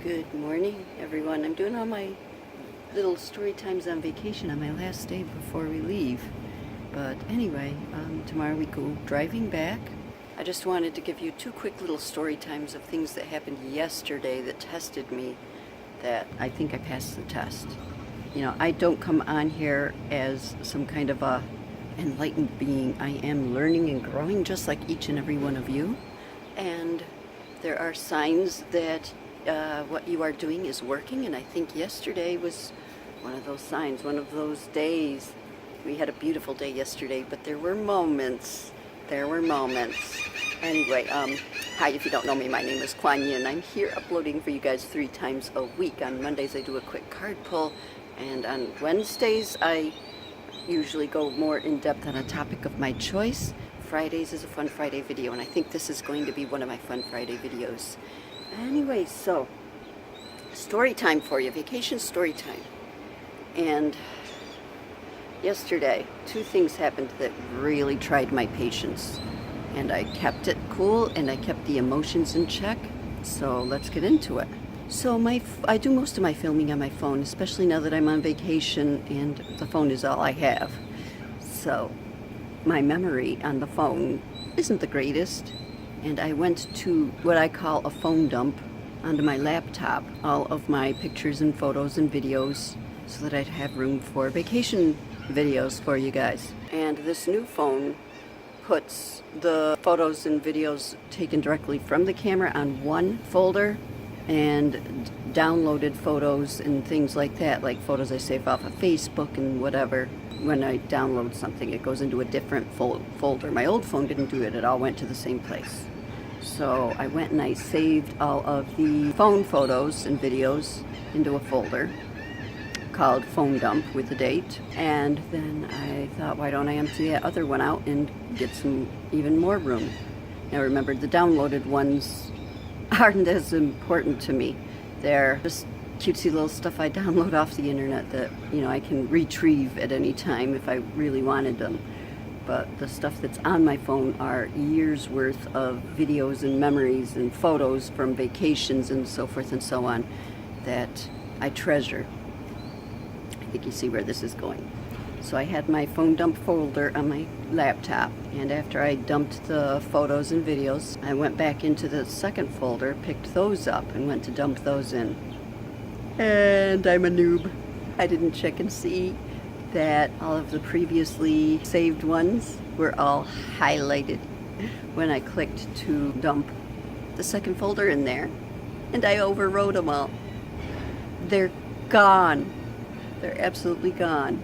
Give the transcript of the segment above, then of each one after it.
Good morning, everyone. I'm doing all my little story times on vacation on my last day before we leave. But anyway, tomorrow we go driving back. I just wanted to give you two quick little story times of things that happened yesterday that tested me, that I think I passed the test. You know, I don't come on here as some kind of a enlightened being. I am learning and growing just like each and every one of you. And there are signs that what you are doing is working, and I think yesterday was one of those signs, one of those days. We had a beautiful day yesterday, but there were moments. Anyway, hi, if you don't know me, my name is KuanYin. I'm here uploading for you guys 3 times a week. On Mondays I do a quick card pull, and on Wednesdays I usually go more in depth on a topic of my choice. Fridays is a Fun Friday video, and I think this is going to be one of my Fun Friday videos. Anyway, so story time for you, vacation story time. And yesterday, 2 things happened that really tried my patience. And I kept it cool and I kept the emotions in check. So let's get into it. So I do most of my filming on my phone, especially now that I'm on vacation and the phone is all I have. So my memory on the phone isn't the greatest. And I went to what I call a phone dump onto my laptop, all of my pictures and photos and videos, so that I'd have room for vacation videos for you guys. And this new phone puts the photos and videos taken directly from the camera on one folder, and downloaded photos and things like that, like photos I save off of Facebook and whatever. When I download something, it goes into a different folder. My old phone didn't do it. It all went to the same place. So I went and I saved all of the phone photos and videos into a folder called Phone Dump with the date. And then I thought, why don't I empty that other one out and get some even more room? Now remember, the downloaded ones aren't as important to me. They're just cutesy little stuff I download off the internet that, you know, I can retrieve at any time if I really wanted them. But the stuff that's on my phone are years worth of videos and memories and photos from vacations and so forth and so on that I treasure. I think you see where this is going. So I had my phone dump folder on my laptop, and after I dumped the photos and videos, I went back into the second folder, picked those up, and went to dump those in. And I'm a noob. I didn't check and see that all of the previously saved ones were all highlighted when I clicked to dump the second folder in there, and I overwrote them all. They're gone. They're absolutely gone.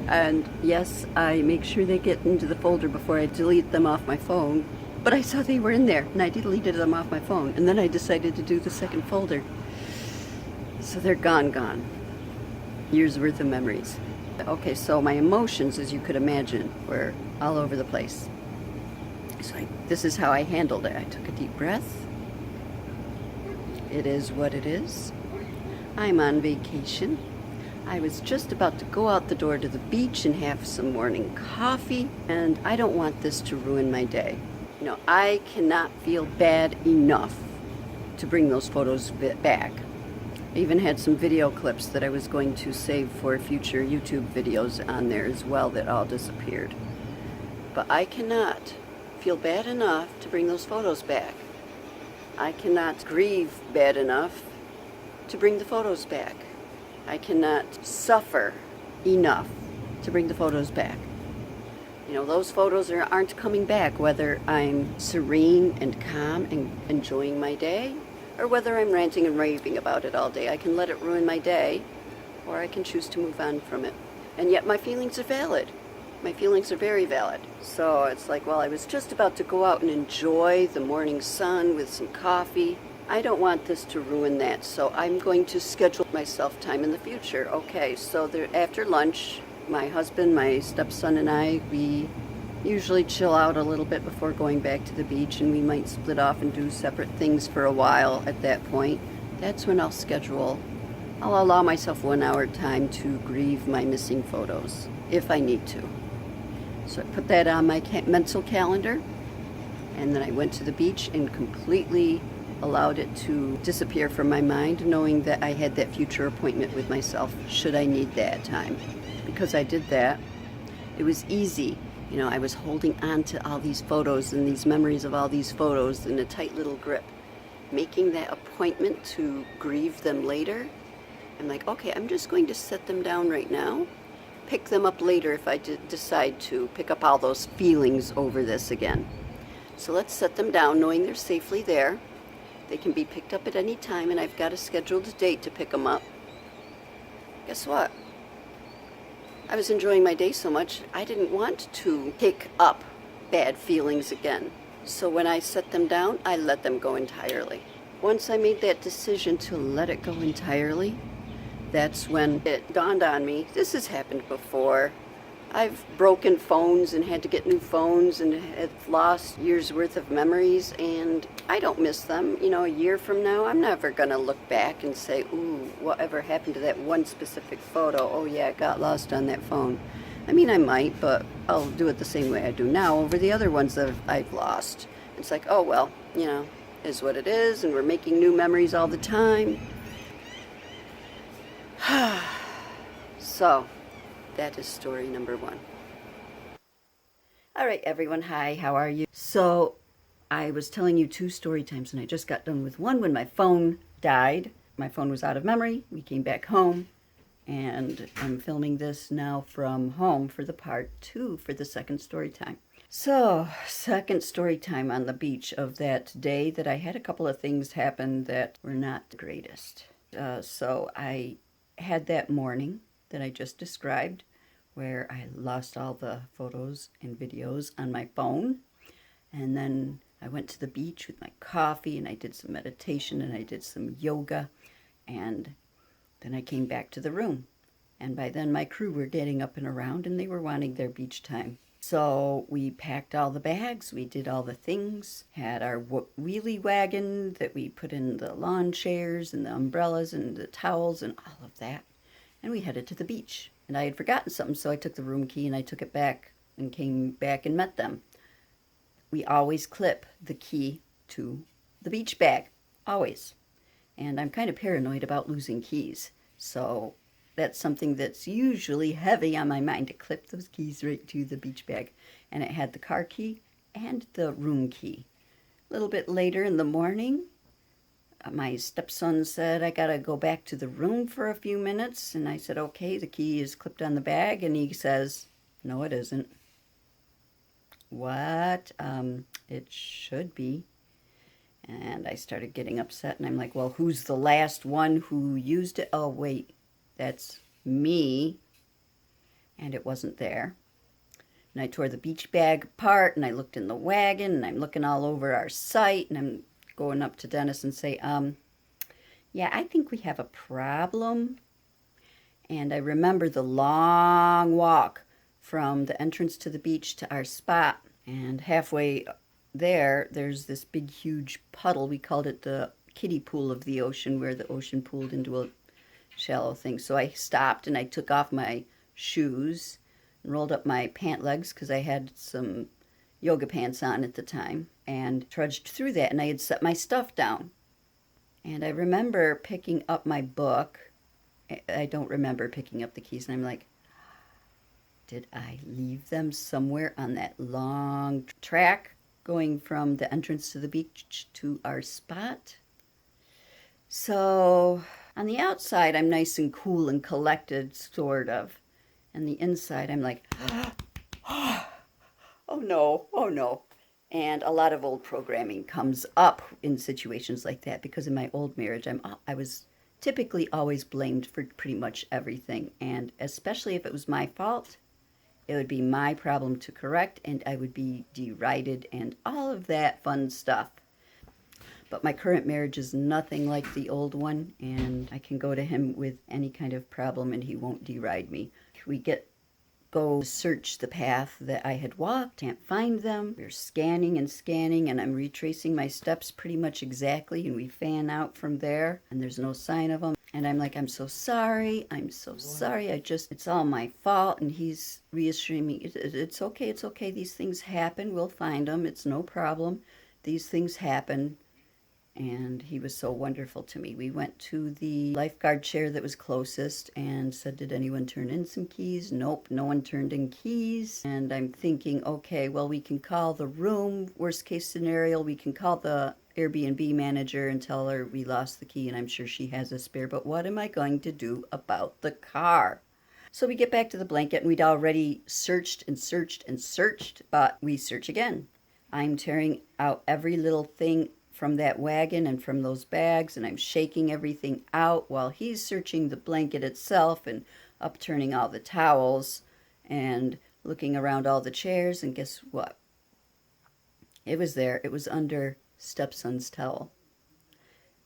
And yes, I make sure they get into the folder before I delete them off my phone, but I saw they were in there and I deleted them off my phone, and then I decided to do the second folder. So they're gone. Years worth of memories. Okay, so my emotions, as you could imagine, were all over the place. So this is how I handled it. I took a deep breath. It is what it is. I'm on vacation. I was just about to go out the door to the beach and have some morning coffee, and I don't want this to ruin my day. You know, I cannot feel bad enough to bring those photos back. I even had some video clips that I was going to save for future YouTube videos on there as well that all disappeared. But I cannot feel bad enough to bring those photos back. I cannot grieve bad enough to bring the photos back. I cannot suffer enough to bring the photos back. You know, those photos aren't coming back whether I'm serene and calm and enjoying my day, or whether I'm ranting and raving about it all day. I can let it ruin my day, or I can choose to move on from it. And yet my feelings are valid. My feelings are very valid. So it's like, well, I was just about to go out and enjoy the morning sun with some coffee. I don't want this to ruin that, so I'm going to schedule myself time in the future. Okay, so after lunch, my husband, my stepson, and I, we usually chill out a little bit before going back to the beach, and we might split off and do separate things for a while at that point. That's when I'll allow myself 1 hour time to grieve my missing photos, if I need to. So I put that on my mental calendar, and then I went to the beach and completely allowed it to disappear from my mind, knowing that I had that future appointment with myself should I need that time. Because I did that, it was easy. You know, I was holding on to all these photos and these memories of all these photos in a tight little grip. Making that appointment to grieve them later, I'm like, okay, I'm just going to set them down right now. Pick them up later if I decide to pick up all those feelings over this again. So let's set them down knowing they're safely there. They can be picked up at any time, and I've got a scheduled date to pick them up. Guess what? I was enjoying my day so much, I didn't want to pick up bad feelings again. So when I set them down, I let them go entirely. Once I made that decision to let it go entirely, that's when it dawned on me, this has happened before. I've broken phones and had to get new phones and have lost years worth of memories, and I don't miss them. You know, a year from now, I'm never gonna look back and say, ooh, whatever happened to that one specific photo? Oh yeah, it got lost on that phone. I mean, I might, but I'll do it the same way I do now over the other ones that I've lost. It's like, oh well, you know, is what it is, and we're making new memories all the time. So, that is story number 1. All right, everyone. Hi, how are you? So, I was telling you 2 story times, and I just got done with one when my phone died. My phone was out of memory. We came back home, and I'm filming this now from home for the part 2 for the second story time. So, second story time on the beach of that day that I had a couple of things happen that were not the greatest. So, I had that morning that I just described, where I lost all the photos and videos on my phone. And then I went to the beach with my coffee, and I did some meditation, and I did some yoga, and then I came back to the room. And by then my crew were getting up and around, and they were wanting their beach time. So we packed all the bags, we did all the things, had our wheelie wagon that we put in the lawn chairs and the umbrellas and the towels and all of that. And we headed to the beach. And I had forgotten something, so I took the room key and I took it back and came back and met them. We always clip the key to the beach bag, always. And I'm kind of paranoid about losing keys, so that's something that's usually heavy on my mind, to clip those keys right to the beach bag. And it had the car key and the room key. A little bit later in the morning, my stepson said, I gotta go back to the room for a few minutes. And I said, okay, the key is clipped on the bag. And he says, no, it isn't. What? It should be. And I started getting upset, and I'm like, well, who's the last one who used it? Oh, wait, that's me. And it wasn't there. And I tore the beach bag apart, and I looked in the wagon, and I'm looking all over our site, and I'm going up to Dennis and say, yeah, I think we have a problem. And I remember the long walk from the entrance to the beach to our spot. And halfway there's this big, huge puddle. We called it the kiddie pool of the ocean, where the ocean pooled into a shallow thing. So I stopped and I took off my shoes and rolled up my pant legs, because I had some yoga pants on at the time, and trudged through that. And I had set my stuff down. And I remember picking up my book. I don't remember picking up the keys. And I'm like, did I leave them somewhere on that long track going from the entrance to the beach to our spot? So on the outside, I'm nice and cool and collected, sort of. And the inside, I'm like, oh no, oh no. And a lot of old programming comes up in situations like that, because in my old marriage, I was typically always blamed for pretty much everything. And especially if it was my fault, it would be my problem to correct, and I would be derided and all of that fun stuff. But my current marriage is nothing like the old one, and I can go to him with any kind of problem and he won't deride me. We go search the path that I had walked, can't find them. We're scanning and scanning, and I'm retracing my steps pretty much exactly, and we fan out from there, and there's no sign of them. And I'm like, I'm so sorry, it's all my fault. And he's reassuring me, it's okay, these things happen, we'll find them, it's no problem, these things happen. and he was so wonderful to me. We went to the lifeguard chair that was closest and said, did anyone turn in some keys? Nope, no one turned in keys. And I'm thinking, okay, well, we can call the room. Worst case scenario, we can call the Airbnb manager and tell her we lost the key, and I'm sure she has a spare. But what am I going to do about the car? So we get back to the blanket, and we'd already searched and searched and searched, but we search again. I'm tearing out every little thing from that wagon and from those bags, and I'm shaking everything out while he's searching the blanket itself and upturning all the towels and looking around all the chairs. And guess what? It was there. It was under stepson's towel.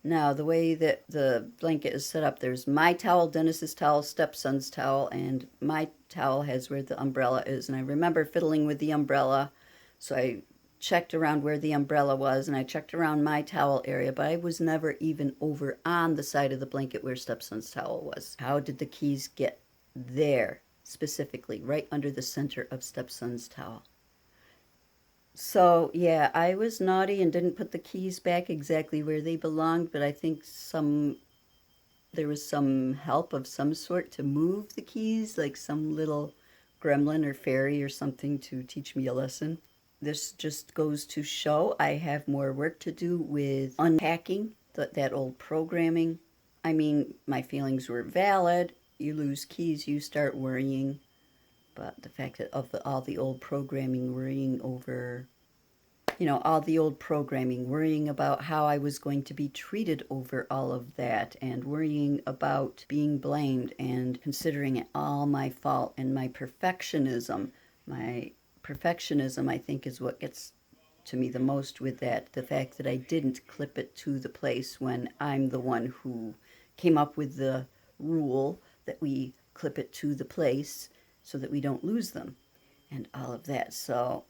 Now, the way that the blanket is set up, there's my towel, Dennis's towel, stepson's towel, and my towel has where the umbrella is. And I remember fiddling with the umbrella, so I checked around where the umbrella was, and I checked around my towel area, but I was never even over on the side of the blanket where stepson's towel was. How did the keys get there, specifically, right under the center of stepson's towel? So, yeah, I was naughty and didn't put the keys back exactly where they belonged, but I think there was some help of some sort to move the keys, like some little gremlin or fairy or something to teach me a lesson. This just goes to show I have more work to do with unpacking that old programming. I mean, my feelings were valid. You lose keys, you start worrying. But the fact that all the old programming, worrying over, all the old programming, worrying about how I was going to be treated over all of that, and worrying about being blamed, and considering it all my fault, and my perfectionism. My perfectionism, I think, is what gets to me the most with that. The fact that I didn't clip it to the place when I'm the one who came up with the rule that we clip it to the place so that we don't lose them and all of that. So,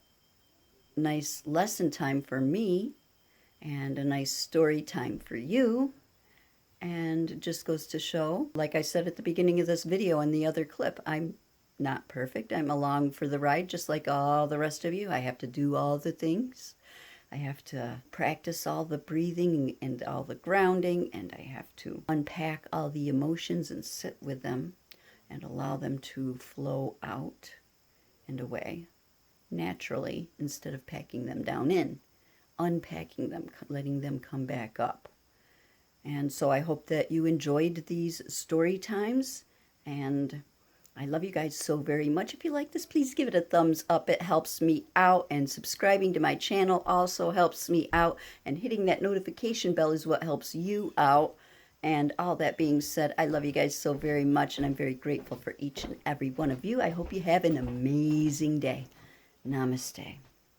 nice lesson time for me and a nice story time for you. And it just goes to show, like I said at the beginning of this video and the other clip, I'm not perfect. I'm along for the ride just like all the rest of you. I have to do all the things. I have to practice all the breathing and all the grounding, and I have to unpack all the emotions and sit with them and allow them to flow out and away naturally instead of packing them down in, unpacking them, letting them come back up. And so I hope that you enjoyed these story times, and I love you guys so very much. If you like this, please give it a thumbs up. It helps me out, and subscribing to my channel also helps me out, and hitting that notification bell is what helps you out. And all that being said, I love you guys so very much, and I'm very grateful for each and every one of you. I hope you have an amazing day. Namaste.